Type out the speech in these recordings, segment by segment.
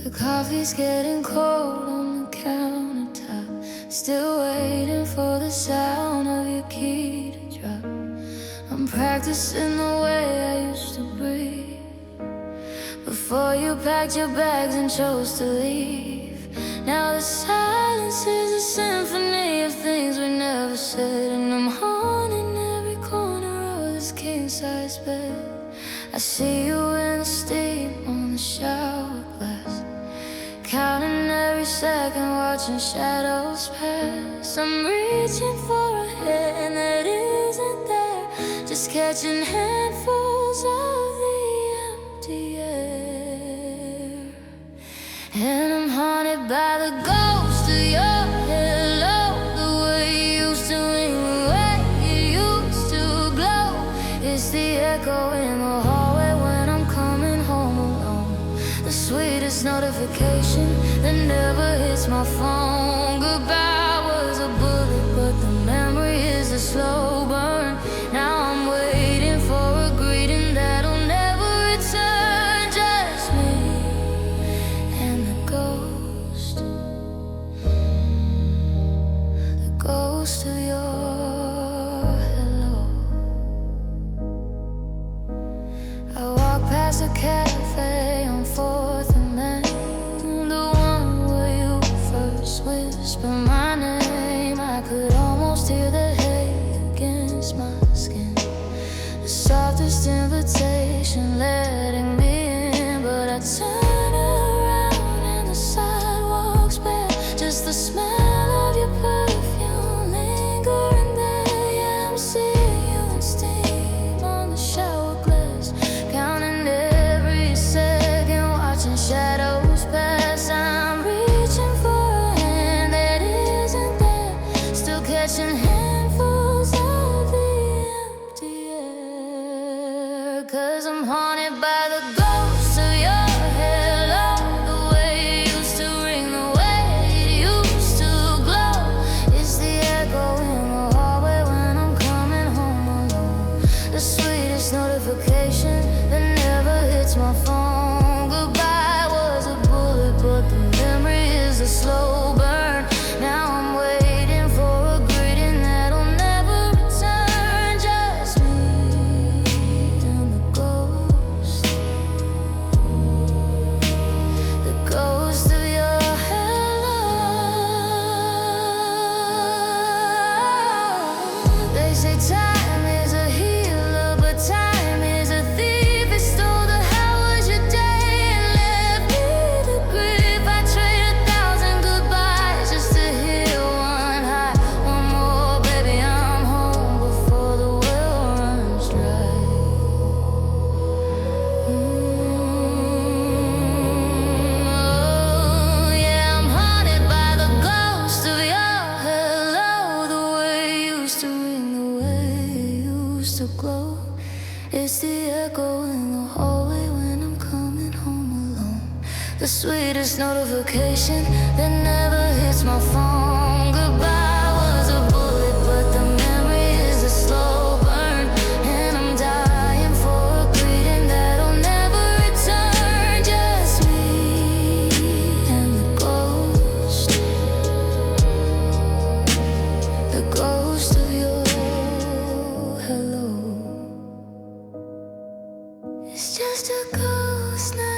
The coffee's getting cold on the countertop, still waiting for the sound of your key to drop. I'm practicing the way I used to breathe before you packed your bags and chose to leave. Now the silence is a symphony of things we never said, and I'm haunting every corner of this king-size bed. I see you in the steam on the shower glass, counting every second, watching shadows pass. I'm reaching for a hand that isn't there, just catching handfuls of the empty air. And I'm haunted by the ghost of your hello, the way you used to ring, the way you used to glow. It's the echo in the hallway when I'm coming home alone, the sweetest notification that never hits my phone. Goodbye was a bullet, but the memory is a slow burn. Now I'm waiting for a greeting that'll never return. Just me and the ghost of your hello. I walk past a cafe on 4th and Main, the one where you first whispered my name. I could almost hear the hay against my skin, the softest invitation letting me in. But I turn around and the sidewalk's bare, just the smell of your perfume lingering there. Yeah, I'm seeing you in steam on the shower glass, counting every second, watching shadows pass. I'm reaching for a hand that isn't there, still catching handfuls of the empty air. 'Cause I'm haunted by the ghost of your hello, the way you used to ring, the way it used to glow. It's the echo in the hallway when I'm coming home alone, the sweetest notification that never hits my phone. Goodbye was a bullet, but the memory is a slow burn. Now I'm waiting for a greeting that'll never return. Just me and the ghost of your hello. They say time is a healer, but time is a thief. It stole the how was your day and left me to grief. I trade 1,000 goodbyes just to hear one high. One more, baby, I'm home before the well runs dry. Oh, yeah, I'm haunted by the ghost of your hello, the way you used to ring, the way you used to glow. It's the echo in the hallway when I'm coming home alone, the sweetest notification that never hits my phone. Goodbye was a bullet, but the memory is a slow burn. And I'm dying for a greeting that'll never return. Just me and the ghost of your hello. It's just a ghost now.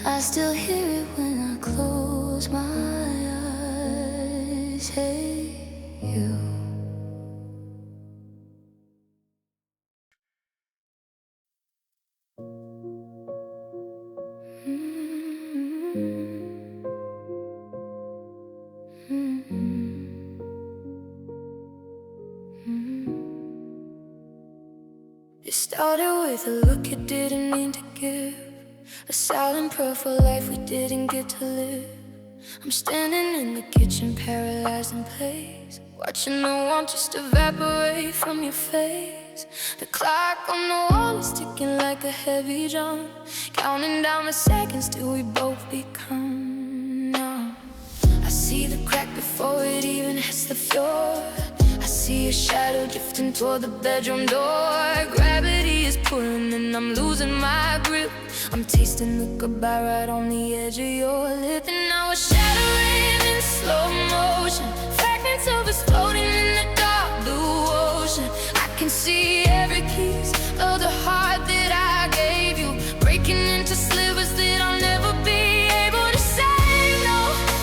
I still hear it when I close my eyes. Hey, you. It started with a look you didn't mean to give, a silent prayer for life we didn't get to live. I'm standing in the kitchen, paralyzed in place, watching the warmth just evaporate from your face. The clock on the wall is ticking like a heavy drum, counting down the seconds till we both become numb. I see the crack before it even hits the floor. I see a shadow drifting toward the bedroom door. Gravity is pulling and I'm losing my grip. I'm tasting the goodbye right on the edge of your lip. And now we're shattering in slow motion, fragments of us floating in the dark blue ocean. I can see every piece of the heart that I gave you, breaking into slivers that I'll never be able to save. No,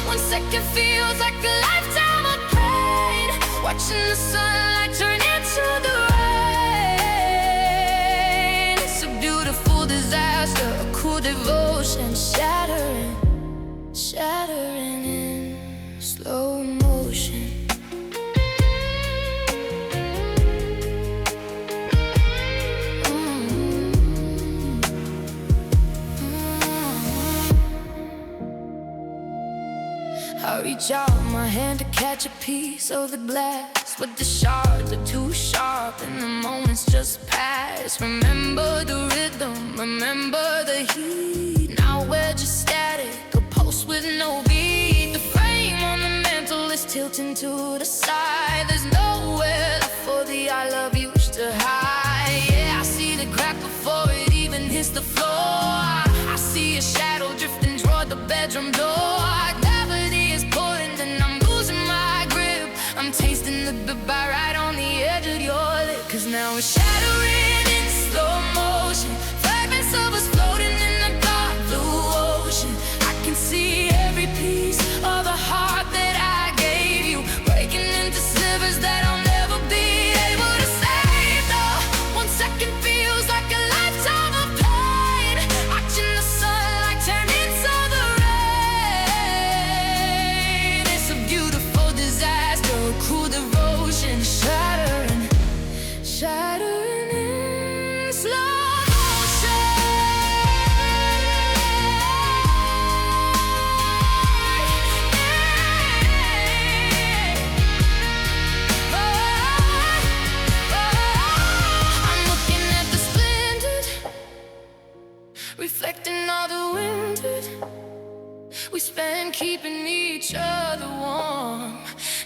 1 second feels like a lifetime of pain, watching the sunlight turn into the rain. It's a beautiful disaster, a cool devotion, shattering, shattering in slow motion. I reach out my hand to catch a piece of the glass, but the shards are too sharp and the moments just pass. Remember the rhythm, remember the heat. Now we're just static, a pulse with no beat. The frame on the mantle is tilting to the side. There's nowhere for the I love yous to hide. Yeah, I see the crack before it even hits the floor. I see a shadow drifting toward the bedroom door. I'm tasting the goodbye right on the edge of your lip. Cause now we're shattering in slow motion, fragments of us floating in the dark blue ocean. I can see every piece of the heart that I gave you, breaking into slivers that I'll never be able to save. No, 1 second feels like a lifetime of pain, watching the sunlight turn into the rain. It's a beautiful disaster, cool devotion, shattering, shattering in slow motion. I'm looking at the splintered, reflecting all the wintered we spend keeping each other warm.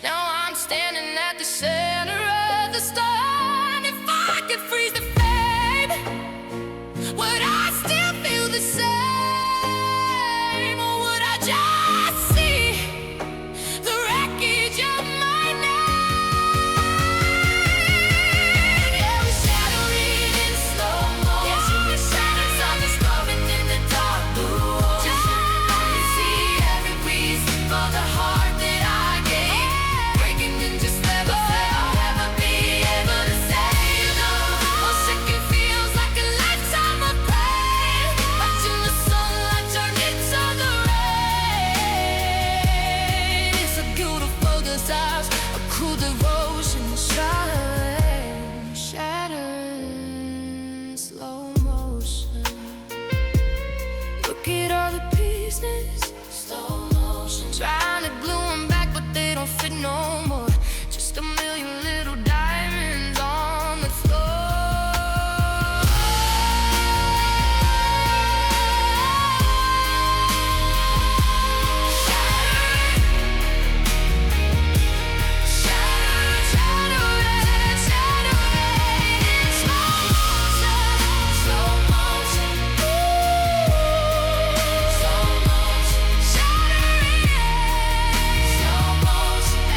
Now I'm standing at the center of the storm. If I could freeze the flame, would I still feel the same? Or would I just see the wreckage of my name? Yeah, we're shattering in slow motion. Yeah, shadows of us glowing in the dark blue ocean. I can see every piece of the heart that I gave, breaking into slivers that I'll never be able to save. No, 1 second feels like a lifetime of pain, watching the sunlight turn into the rain. It's a beautiful disaster, a cool devotion, shattering, shattering, slow motion. Look at all the pieces, slow motion, trying to glue them back, but they don't fit no more. Just a million little diamonds on the floor. Shattering, shattering, shattering in slow motion, slow motion, slow motion, shattering, slow motion,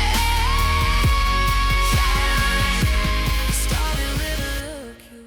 shattering. Started with a look, you.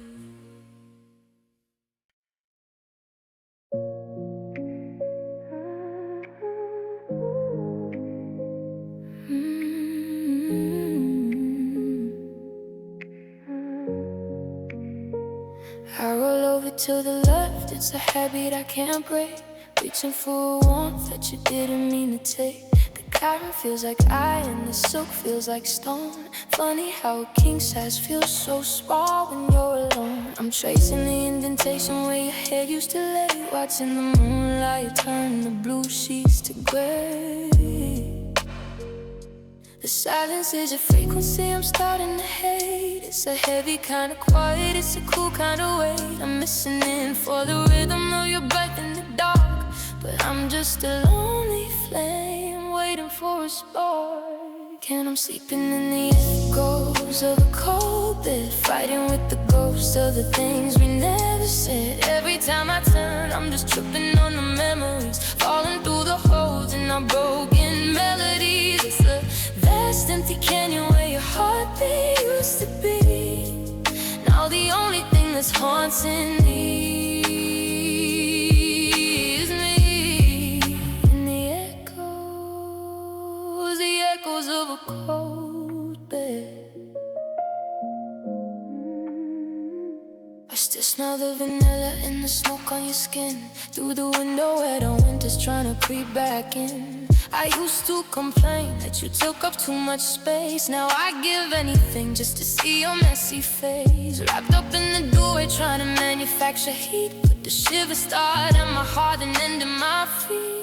I roll over to the left, it's a habit I can't break. Reaching for a warmth that you didn't mean to take. The cotton feels like iron, the silk feels like stone. Funny how a king size feels so small when you're alone. I'm tracing the indentation where your head used to lay, watching the moonlight turn the blue sheets to gray. The silence is a frequency I'm starting to hate. It's a heavy kind of quiet, it's a cool kind of weight. I'm missing in for the rhythm of your breath in the dark, but I'm just a lonely flame waiting for a spark. And I'm sleeping in the echoes of a cold bed, fighting with the ghosts ghosts of the things we never said. Every time I turn, I'm just tripping on the memories, falling through the holes in our broken melodies. It's a vast empty canyon where your heartbeat used to be. Now the only thing that's haunting me is me. And the echoes of a cold bed. I still smell the vanilla in the smoke on your skin, through the window where the winter's trying to creep back in. I used to complain that you took up too much space. Now I give anything just to see your messy face, wrapped up in the doorway trying to manufacture heat. Put the shiver start in my heart and end in my feet.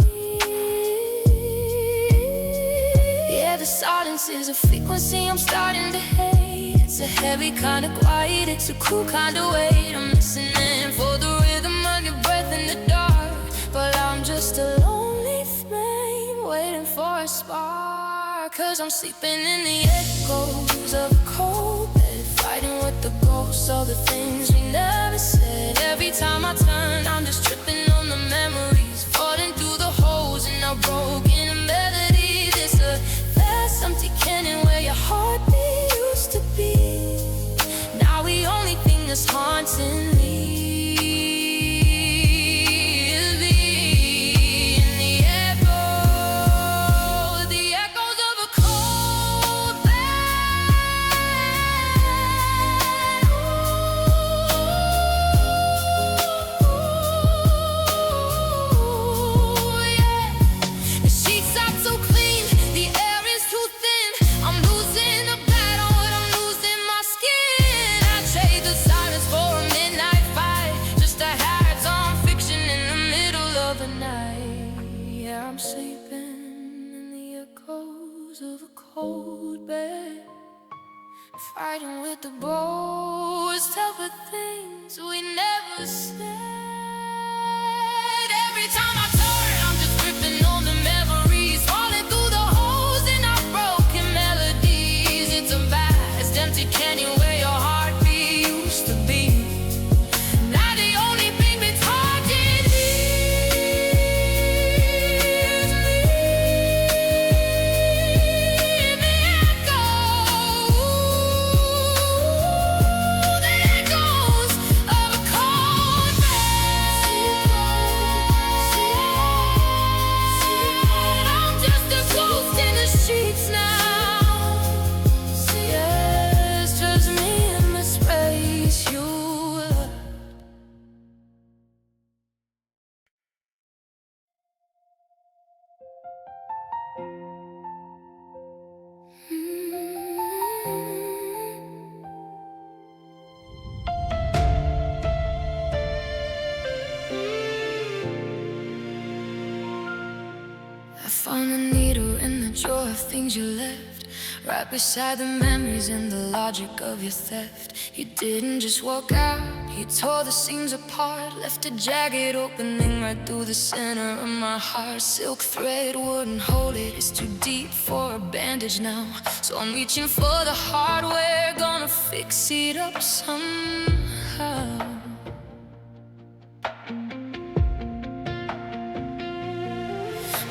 Yeah, the silence is a frequency I'm starting to hate. It's a heavy kind of quiet, it's a cool kind of weight. I'm listening for the rhythm of your breath in the dark, but I'm just a lonely flame waiting for a spark. Cause I'm sleeping in the echoes of a cold bed, fighting with the ghosts of the things we never said. Every time I turn, I'm just tripping on the memories, falling through the holes in our broken melodies. It's a vast empty canyon where your heartbeat used to be. Now the only thing that's haunting me is me. And the echoes of a cold bed. Ooh, yeah. The sheets are too clean, the air is too thin. I'm losing the battle and I'm losing my skin. I trade the silence for a midnight fight, just to have some fiction in the middle of the night. Yeah, I'm sleeping in the echoes of a cold bed, fighting with the ghosts of the things we never said. Every time I turn, I'm just gripping on the memories, falling through the holes in our broken melodies. It's a vast empty canyon where your heartbeat used to be. Now the only thing that's haunting me is me. The echoes of a cold bed. I'm just a ghost in the streets now. Yeah, it's just me in the space you love. I found a needle in the drawer of things you left, right beside the memories and the logic of your theft. You didn't just walk out, you tore the seams apart, left a jagged opening right through the center of my heart. Silk thread wouldn't hold it, it's too deep for a bandage now. So I'm reaching for the hardware, gonna fix it up somehow.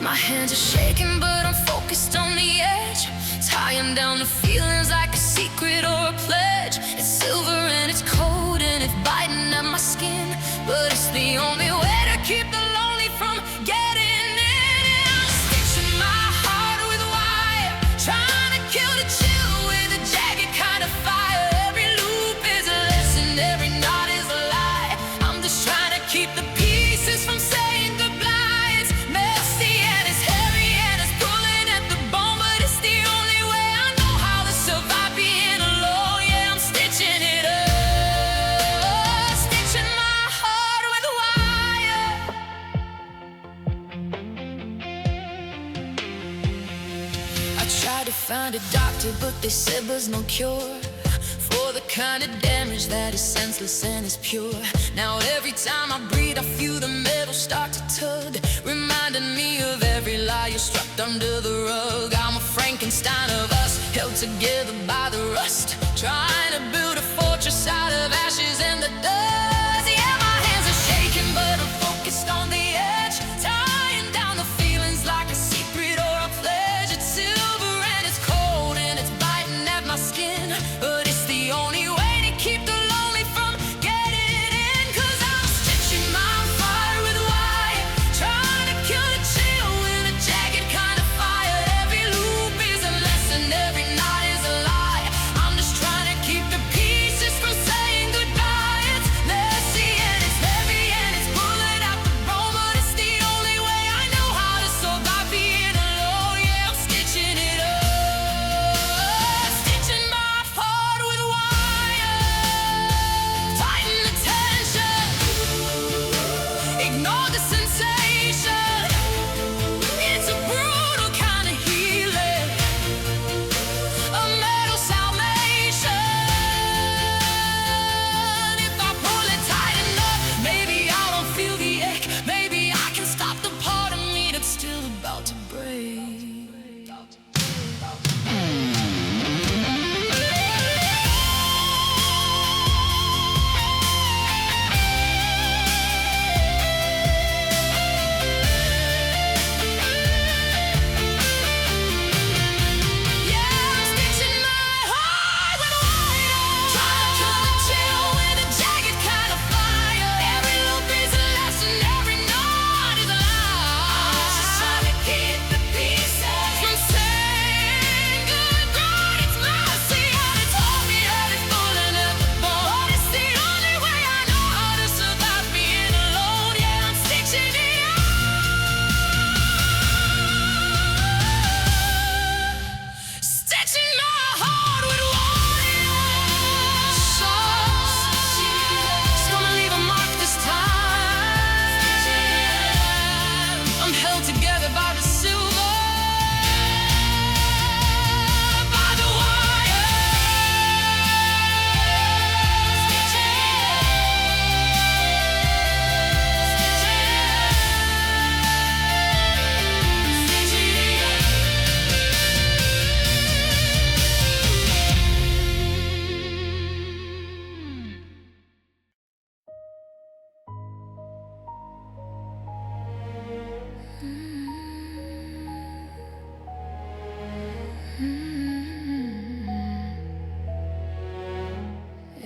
My hands are shaking, but I'm focused on the edge, tying down the feelings like a secret or a pledge. It's silver and it's cold and it's biting at my skin, but it's the only way to keep the lonely from getting in. And I'm stitching my heart with wire, trying to kill the chill with a jagged kind of fire. Every loop is a lesson, every knot is a lie. I'm just trying to keep the pieces from saying goodbye. It's messy and it's heavy and it's pulling at the bone, but it's the only way I know how to survive being alone. Yeah, I'm stitching it up, stitching my heart with wire. I tried to find a doctor, but they said there's no cure for the kind of damage that is senseless and is pure. Now every time I breathe, I feel the metal start to tug, reminding me of every lie you struck under the rug. I'm a Frankenstein of us, held together by the rust, trying to build a fortress out of ashes and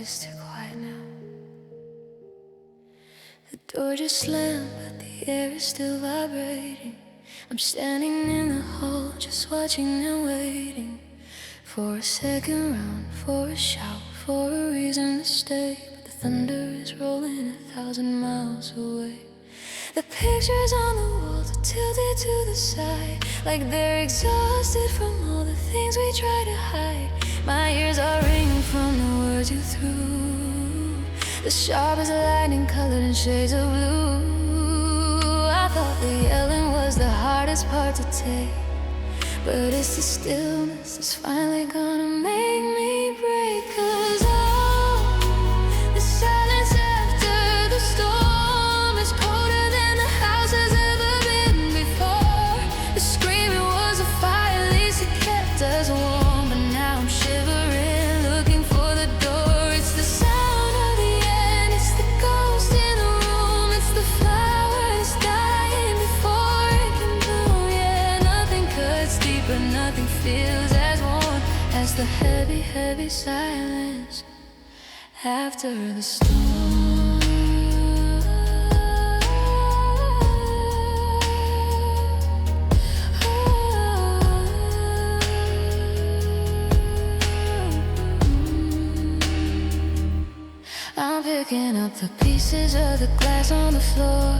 is too quiet now. The door just slammed, but the air is still vibrating. I'm standing in the hall, just watching and waiting for a second round, for a shout, for a reason to stay. But the thunder is rolling 1,000 miles away. The pictures on the walls are tilted to the side, like they're exhausted from all the things we try to hide. My ears are ringing from the words you threw, the sharp as lightning colored in shades of blue. I thought the yelling was the hardest part to take, but it's the stillness that's finally gonna make me break. 'Cause all the silence after the storm is colder than the house has ever been before. The screaming was a fire, at least it kept us warm. But now I'm shivering, looking for the door. It's the sound of the end, it's the ghost in the room, it's the flowers dying before it can bloom. Yeah, nothing cuts deeper, nothing feels as warm as the heavy, heavy silence after the storm. I'm picking up the pieces of the glass on the floor,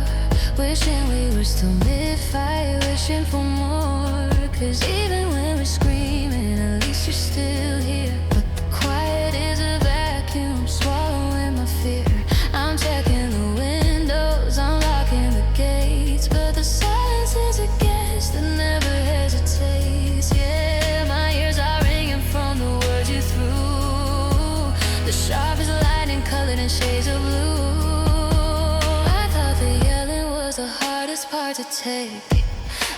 wishing we were still mid-fight, wishing for more. 'Cause even when we're screaming, at least you're still here. But the quiet is a vacuum, swallowing my fear. I'm checking the windows, I'm locking the gates, but the silence is a guest that never hesitates. Yeah, my ears are ringing from the words you threw, the sharp as lightning colored in shades of blue. I thought the yelling was the hardest part to take,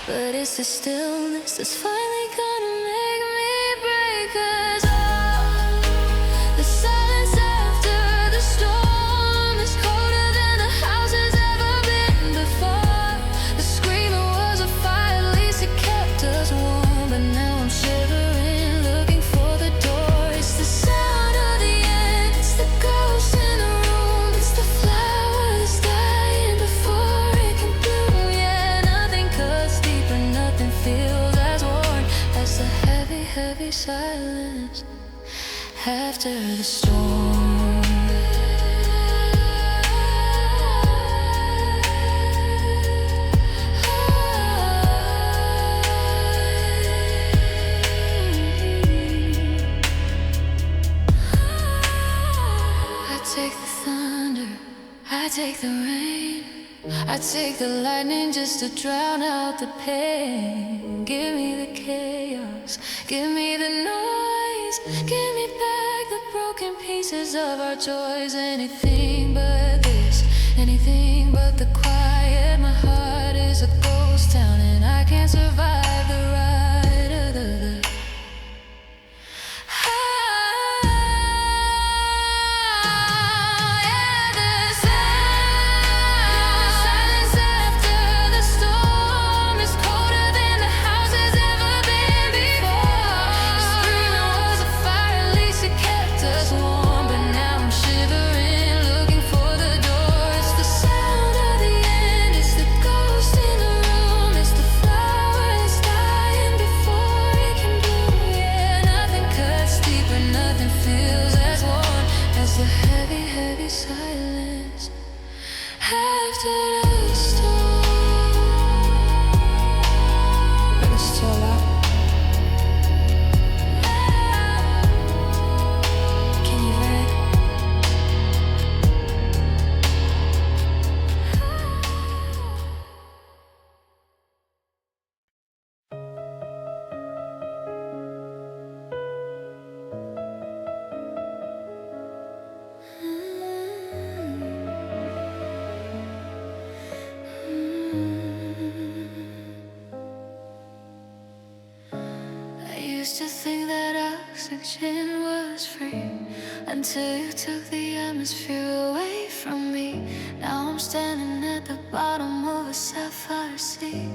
but it's the stillness that's finally gonna make me break. 'Cause all the silence after the storm is colder than the house has ever been before. The screaming was a fire, at least it kept us warm. But now I'm shivering, looking for the door. It's the sound of the end, it's the ghost in the room, it's the flowers dying before it can bloom. Yeah, nothing cuts deeper, nothing feels as warm as the heavy, heavy silence after the storm. I take the thunder, I take the rain, I take the lightning just to drown out the pain. Give me the chaos, give me the noise, give me back the broken pieces of our joys. Anything but this, anything but the quiet. My heart is a ghost town and I can't survive the ride of the silence after the storm. It's so loud. Can you hear it? Used to think that oxygen was free until you took the atmosphere away from me. Now I'm standing at the bottom of a sapphire sea,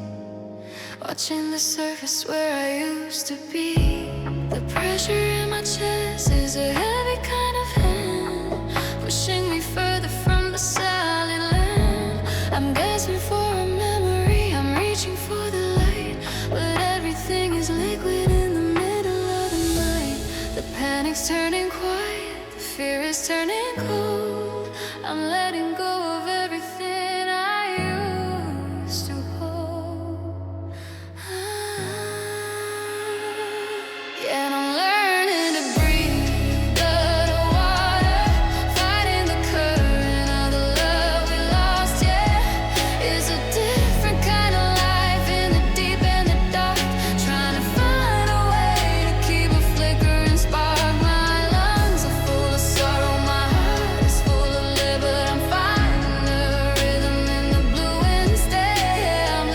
watching the surface where I used to be. The pressure in my chest is a heavy kind of hand, is turning cold. I'm letting go of everything I used to hold. Yeah, and I'm learning to breathe the water, fighting the current of the love we lost. Yeah, it's a different kind of life in the deep and the dark, trying to find a way to keep a flickering spark. My lungs are full of sorrow, my heart is full of lead, but I'm finding the rhythm in the blue instead. Yeah, I'm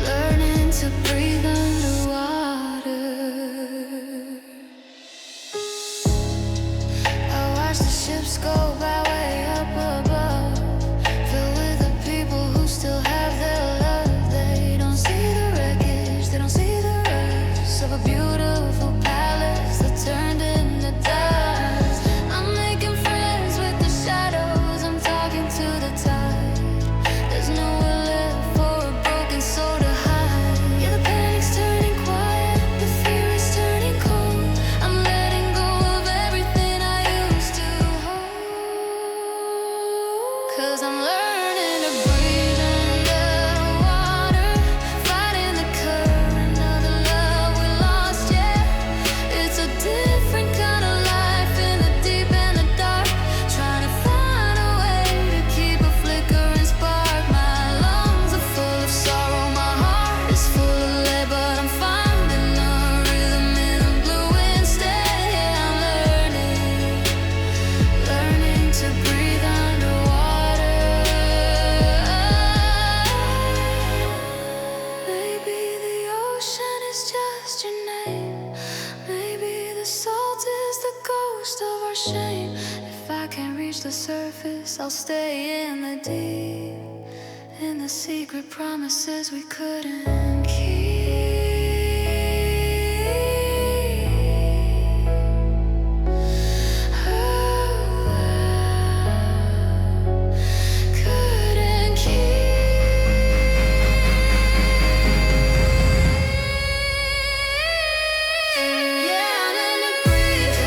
learning to breathe underwater. I watch the ships go by way up above, filled with the people who still have their love. They don't see the wreckage, they don't see the rest of a beautiful palace that turned into dust. I'm making friends with the shadows, I'm talking to the tide. There's nowhere left for a broken soul to hide. Yeah, the panic's turning quiet, the fear is turning cold. I'm letting go of everything I used to hold. 'Cause I'm learning to breathe underwater, fighting the current of the love we lost. Yeah, it's a different kind of life in the deep and the dark, trying to find a way to keep a flickering spark. My lungs are full of sorrow, my heart is full of lead, but I'm finding the rhythm in the blue instead. Yeah, I'm learning to breathe underwater. Maybe the ocean is just your name, maybe the salt is the ghost of our shame. If I can't reach the surface, I'll stay in the deep, in the secret promises we couldn't keep. Couldn't keep. Yeah, I'm learning to breathe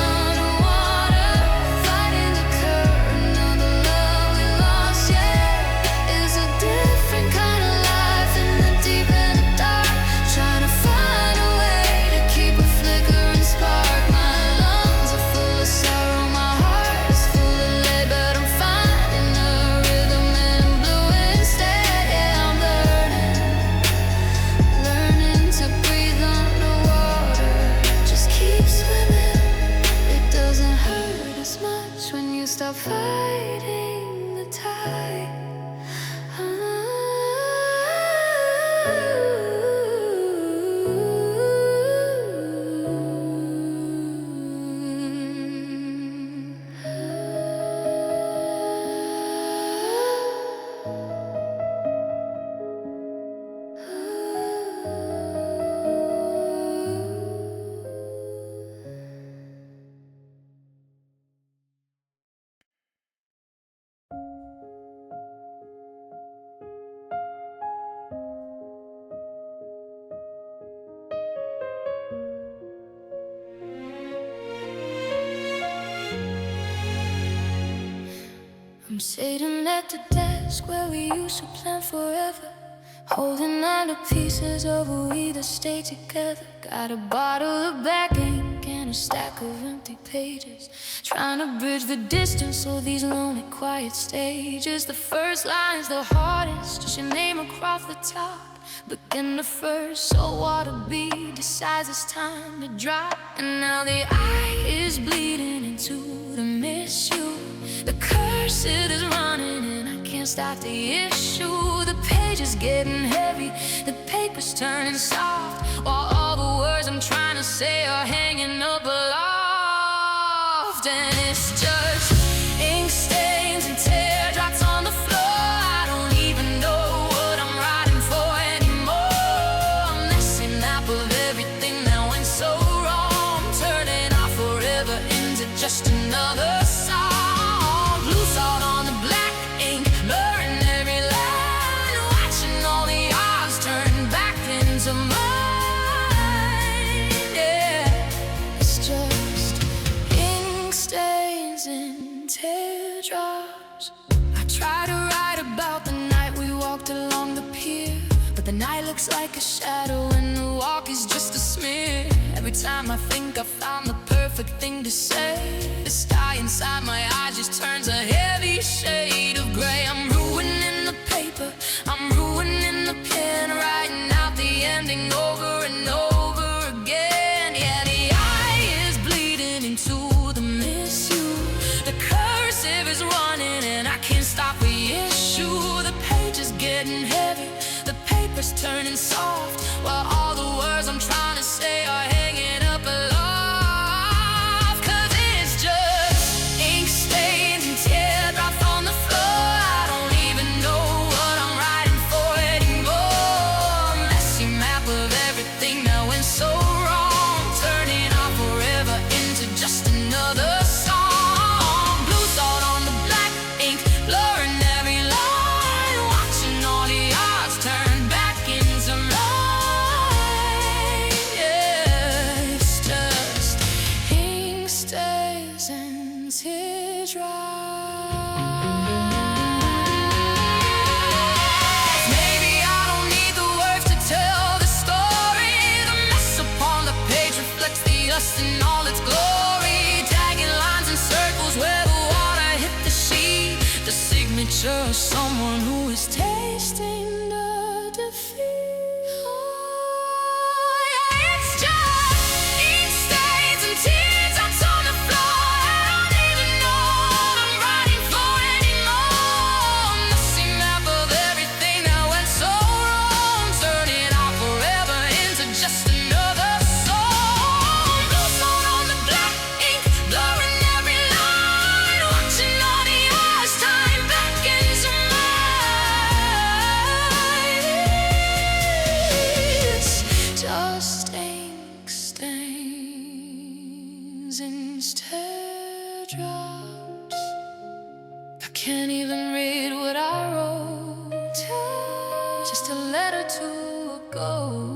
underwater, fighting the current of the love we lost. Yeah, it's a different kind of life in the deep and the dark, trying to find a way to keep a flickering spark. My lungs are full of sorrow, my heart is full of lead, but I'm finding the rhythm in blue instead. Yeah, I'm learning to breathe underwater. Just keep swimming, it doesn't hurt as much when you stop fighting the tide. I'm sitting at the desk where we used to plan forever, holding on to pieces of what we that stay together. Got a bottle of black ink and a stack of empty pages, trying to bridge the distance so these lonely quiet stages. The first line's the hardest, just your name across the top. Begin the first, so water B decides it's time to drop. And now the eye is bleeding into the miss you. The curse, it is running and I can't stop the issue. The page is getting heavy, the paper's turning soft, while all the words I'm trying to say are hanging up aloft. And it's just ink stains and teardrops on the floor. I don't even know what I'm writing for anymore. I'm messing up of everything that went so wrong, turning our forever into just another song. Loose out on the black ink, blurring every line, watching all the odds turn back into mine. Yeah, it's just night looks like a shadow and the walk is just a smear. Every time I think I found the perfect thing to say, the sky inside my eyes just turns a heavy shade of gray. I'm ruining the paper, I'm ruining the pen, writing out the ending over and over again. Yeah, the eye is bleeding into the misuse. The cursive is running and I can't stop the issue. The page is getting heavy, the paper's turning soft, while all the words I'm trying to say are hanging up aloft. 'Cause it's just ink stains and teardrops on the floor. I don't even know what I'm writing for anymore. Messy map of everything that went so wrong, turning our forever into just another song. Blue salt on the black ink, blurring every line, watching all the odds turn back into mine. Yeah, it's just ink stains and teardrops. Maybe I don't need the words to tell the story. The mess upon the page reflects the us in all its glory. Tagging lines and circles where the water hit the sheet, the signature of someone who is tasting the defeat. Oh, yeah, it's just ink stains and teardrops on the floor. I don't even know what I'm writing for anymore. Messy map of everything that went so wrong, turning our forever into just another song. Blue salt on the black ink, blurring every line, watching all the eyes time back into mine. It's just ink stains and teardrops. I can't even read what I wrote, just a letter to a ghost.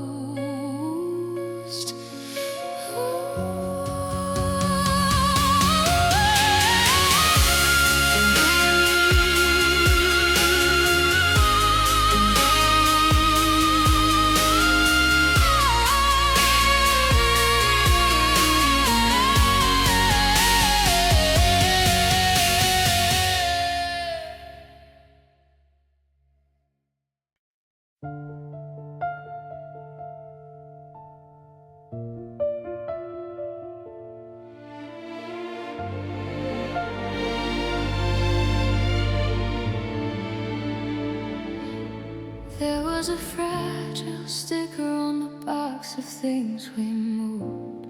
There was a fragile sticker on the box of things we moved,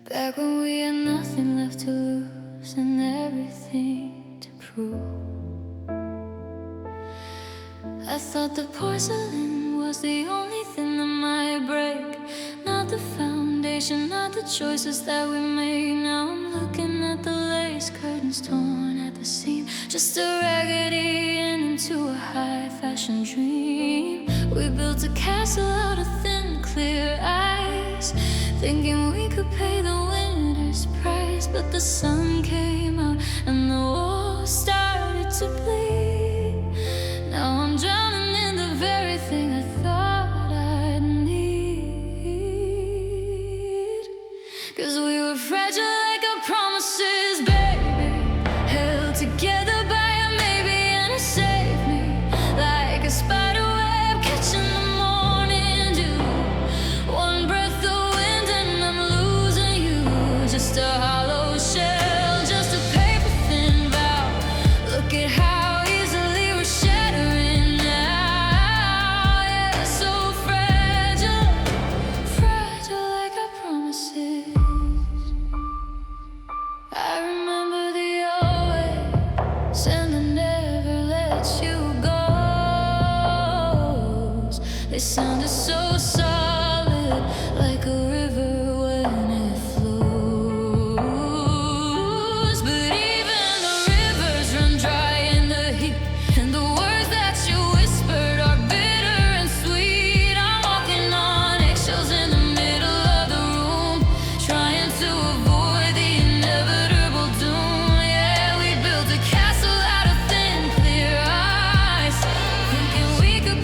back when we had nothing left to lose and everything to prove. I thought the porcelain was the only thing that might break, not the foundation, not the choices that we made. Now I'm looking at the lace curtains torn at the seam, just a raggedy end into a high fashion dream. We built a castle out of thin clear ice, thinking we could pay the winter's price. But the sun came out and the walls started to bleed. Now I'm drowning in the very thing I thought I'd need. 'Cause we were fragile like our promises, baby, held together by a maybe, and it saved me like a spider web catching the morning dew. One breath of wind and I'm losing you, just a hollow shell, just a paper thin vow. Look at how easily we're shattering now. Yeah, so fragile, fragile like our promises. I remember the always and the never lets you go. They sounded so solid, like a river when it flows. But even the rivers run dry in the heat, and the words that you whispered are bitter and sweet. I'm walking on eggshells in the middle of the room, trying to avoid the inevitable doom. Yeah, we built a castle out of thin clear ice, thinking we could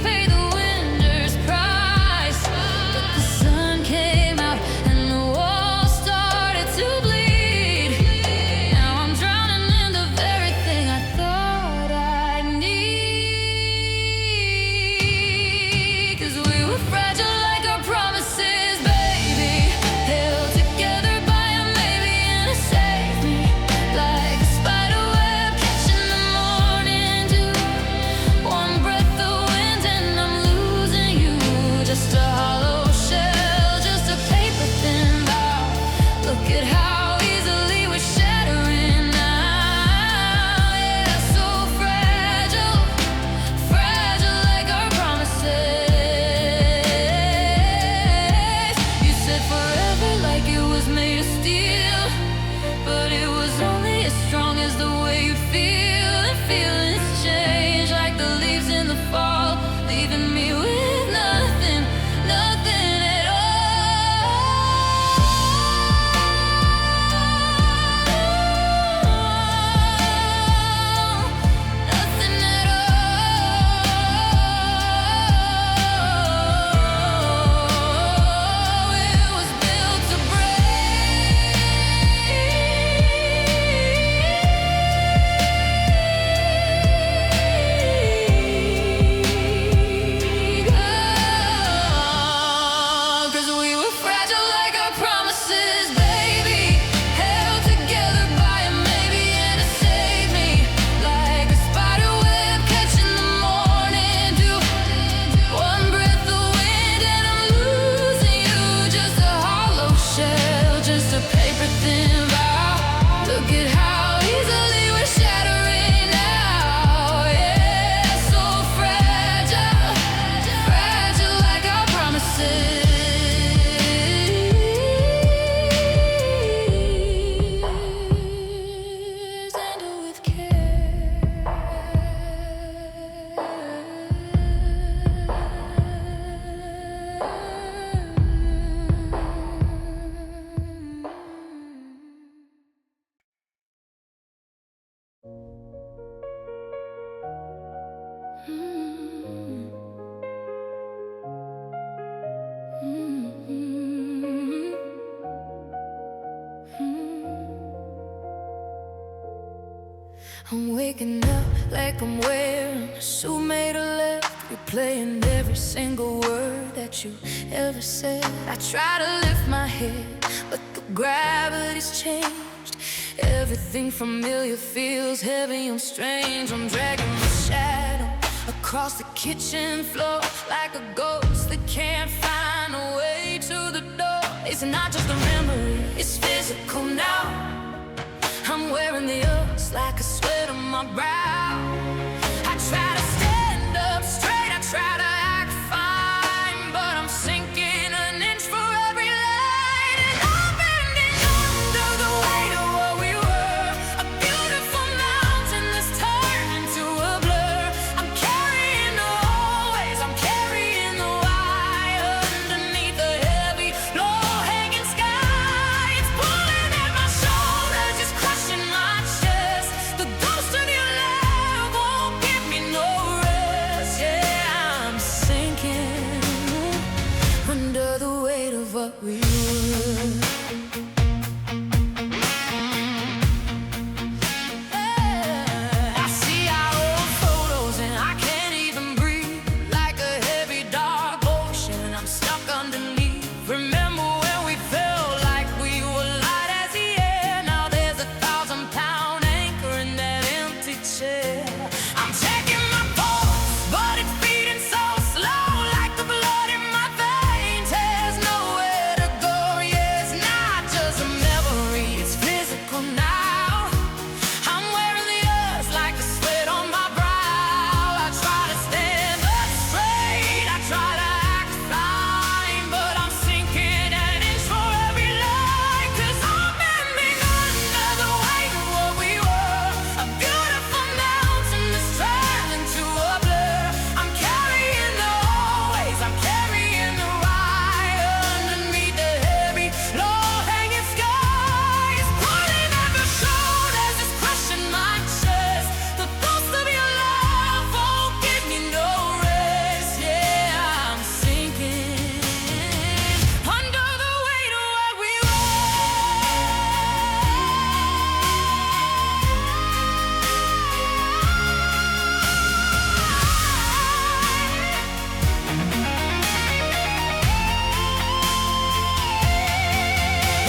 I'm waking up like I'm wearing a suit made of lead, replaying every single word that you ever said. I try to lift my head, but the gravity's changed. Everything familiar feels heavy and strange. I'm dragging my shadow across the kitchen floor like a ghost that can't find a way to the door. It's not just a memory, it's physical now. I'm wearing the earth like a sweat on my brow. I try to stand up straight, I try to act fine, but I'm sinking an inch for every line. And I'm bending under the weight of what we were, a beautiful mountain that's turned into a blur. I'm carrying the always, I'm carrying the why underneath the heavy, low-hanging sky. It's pulling at my shoulders, it's crushing my chest. The ghost of your love won't give me no rest. Yeah, I'm sinking under the weight of what we were. I see our old photos and I can't even breathe. Like a heavy dark ocean, I'm stuck underneath. Remember when we felt like we were light as the air? Now there's 1,000-pound anchor in that empty chair. I'm checking my pulse, but it's beating so slow, like the blood in my veins has nowhere to go. Yeah, it's not just a memory, it's physical now. I'm wearing the earth like the sweat on my brow. I try to stand up straight, I try to act fine, but I'm sinking an inch for every line. 'Cause I'm bending under the weight of what we were, a beautiful mountain that's turned into a blur. I'm carrying the always, I'm carrying the why underneath the heavy, low-hanging sky. It's pulling at my shoulders, it's crushing my chest. The ghost of your love won't give me no rest. Yeah, I'm sinking under the weight of what we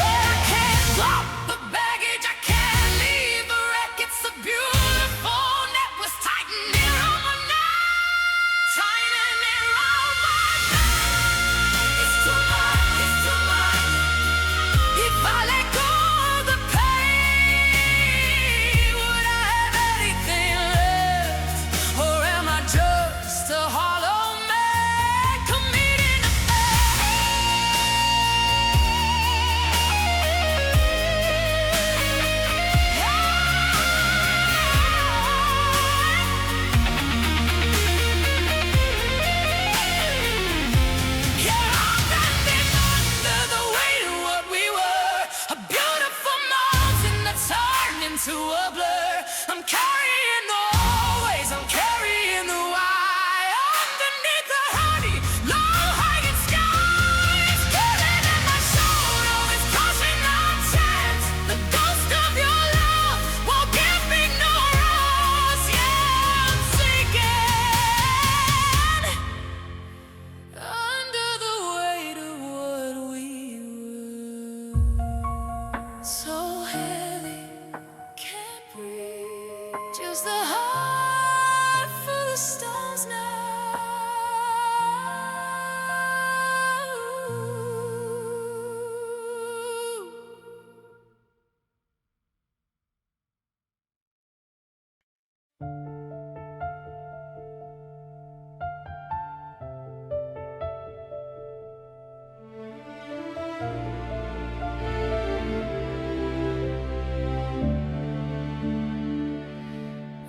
I can't drop the baggage, I can't leave the wreck. It's a beautiful net was tightening around my neck, tightening around my neck. It's too much, it's too much. If I let go of the pain, would I have anything left? Or am I just a hollow man committing a Yeah, I'm bending under the weight of what we were, a beautiful mountain that's turned into a blur. I'm carrying the always, I'm carrying the why underneath the heavy, low-hanging sky. It's pulling at my shoulder, it's crushing my chest. The ghost of your love won't give me no rest. Yeah, I'm sinking under the weight of what we were. So heavy, can't breathe. Just the heart full of stones now.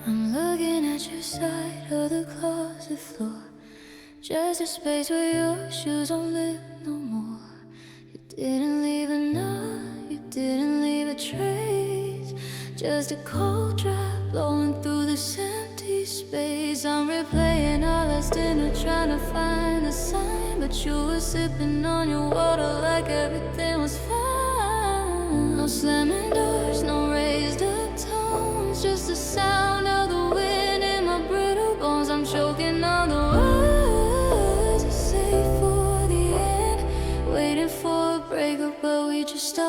I'm looking at your side of the closet floor, just a space where your shoes don't live no more. You didn't leave a note, you didn't leave a trace, just a cold draft blowing through this empty space. I'm replaying our last dinner, trying to find the sign, but you were sipping on your water like everything was fine. No slamming doors, no raised up tones, just the sound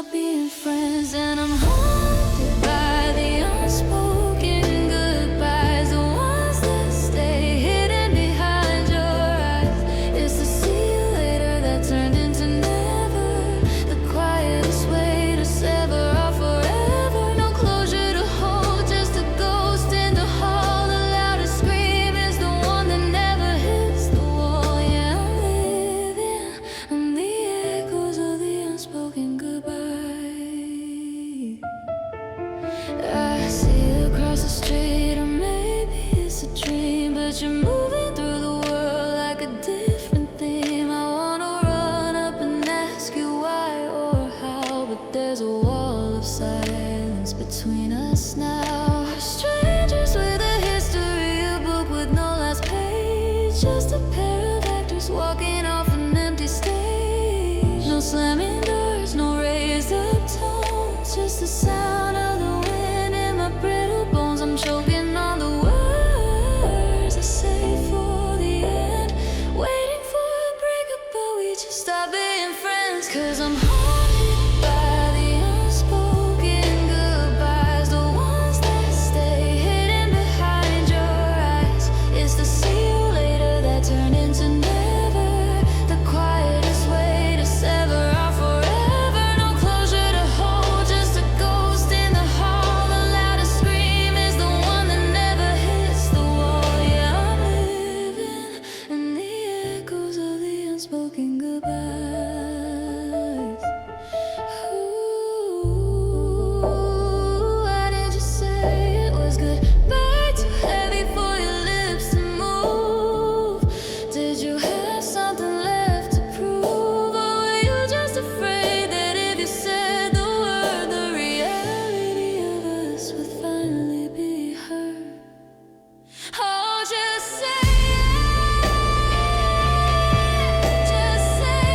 stop being friends. And I'm haunted by the unspoken goodbyes, the ones that stay hidden behind your eyes. It's the see you later that turned into never, the quietest way to sever off forever. No closure to hold, just a ghost in the hall. The loudest scream is the one that never hits the wall. Yeah, I'm living in the echoes of the unspoken goodbye. I see you across the street, or maybe it's a dream, but you're moving through the world like a different theme. I wanna run up and ask you why or how, but there's a wall of silence between us now. We're strangers with a history, a book with no last page, just a pair of actors walking off an empty stage. No slamming doors, no raised up tones, just the sound of the wind in my brittle bones. I'm choking on the words I say for the end, waiting for a breakup, but we just stop being friends. 'Cause I'm haunted by the unspoken goodbyes, the ones that stay hidden behind your eyes. It's the see you later that turned into never, the quietest way to sever off forever. No closure to hold, just a ghost in the hall. The loudest scream is the one that never hits the wall. Yeah, I'm living in the echoes of the unspoken goodbyes. Ooh, why did you say it was goodbye? Too heavy for your lips to move. Did you have something left to prove, or were you just afraid that if you said the word, the reality of us would finally be heard? Oh, just say it, just say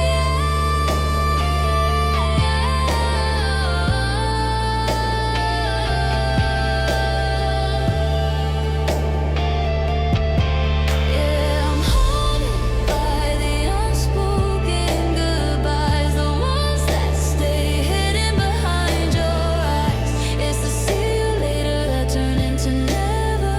yeah, I'm haunted by the unspoken goodbyes, the ones that stay hidden behind your eyes. It's the see you later that turned into never,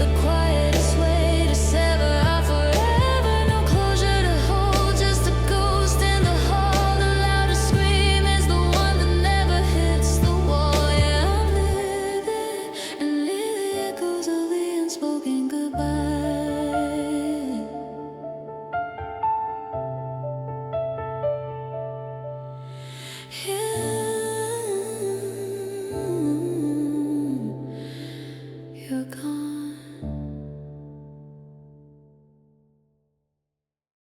the quietest way to sever off forever. No closure to hold, just a ghost in the hall. The loudest scream is the one that never hits the wall. Yeah, I'm living in the echoes of the unspoken goodbye. Yeah, you're gone.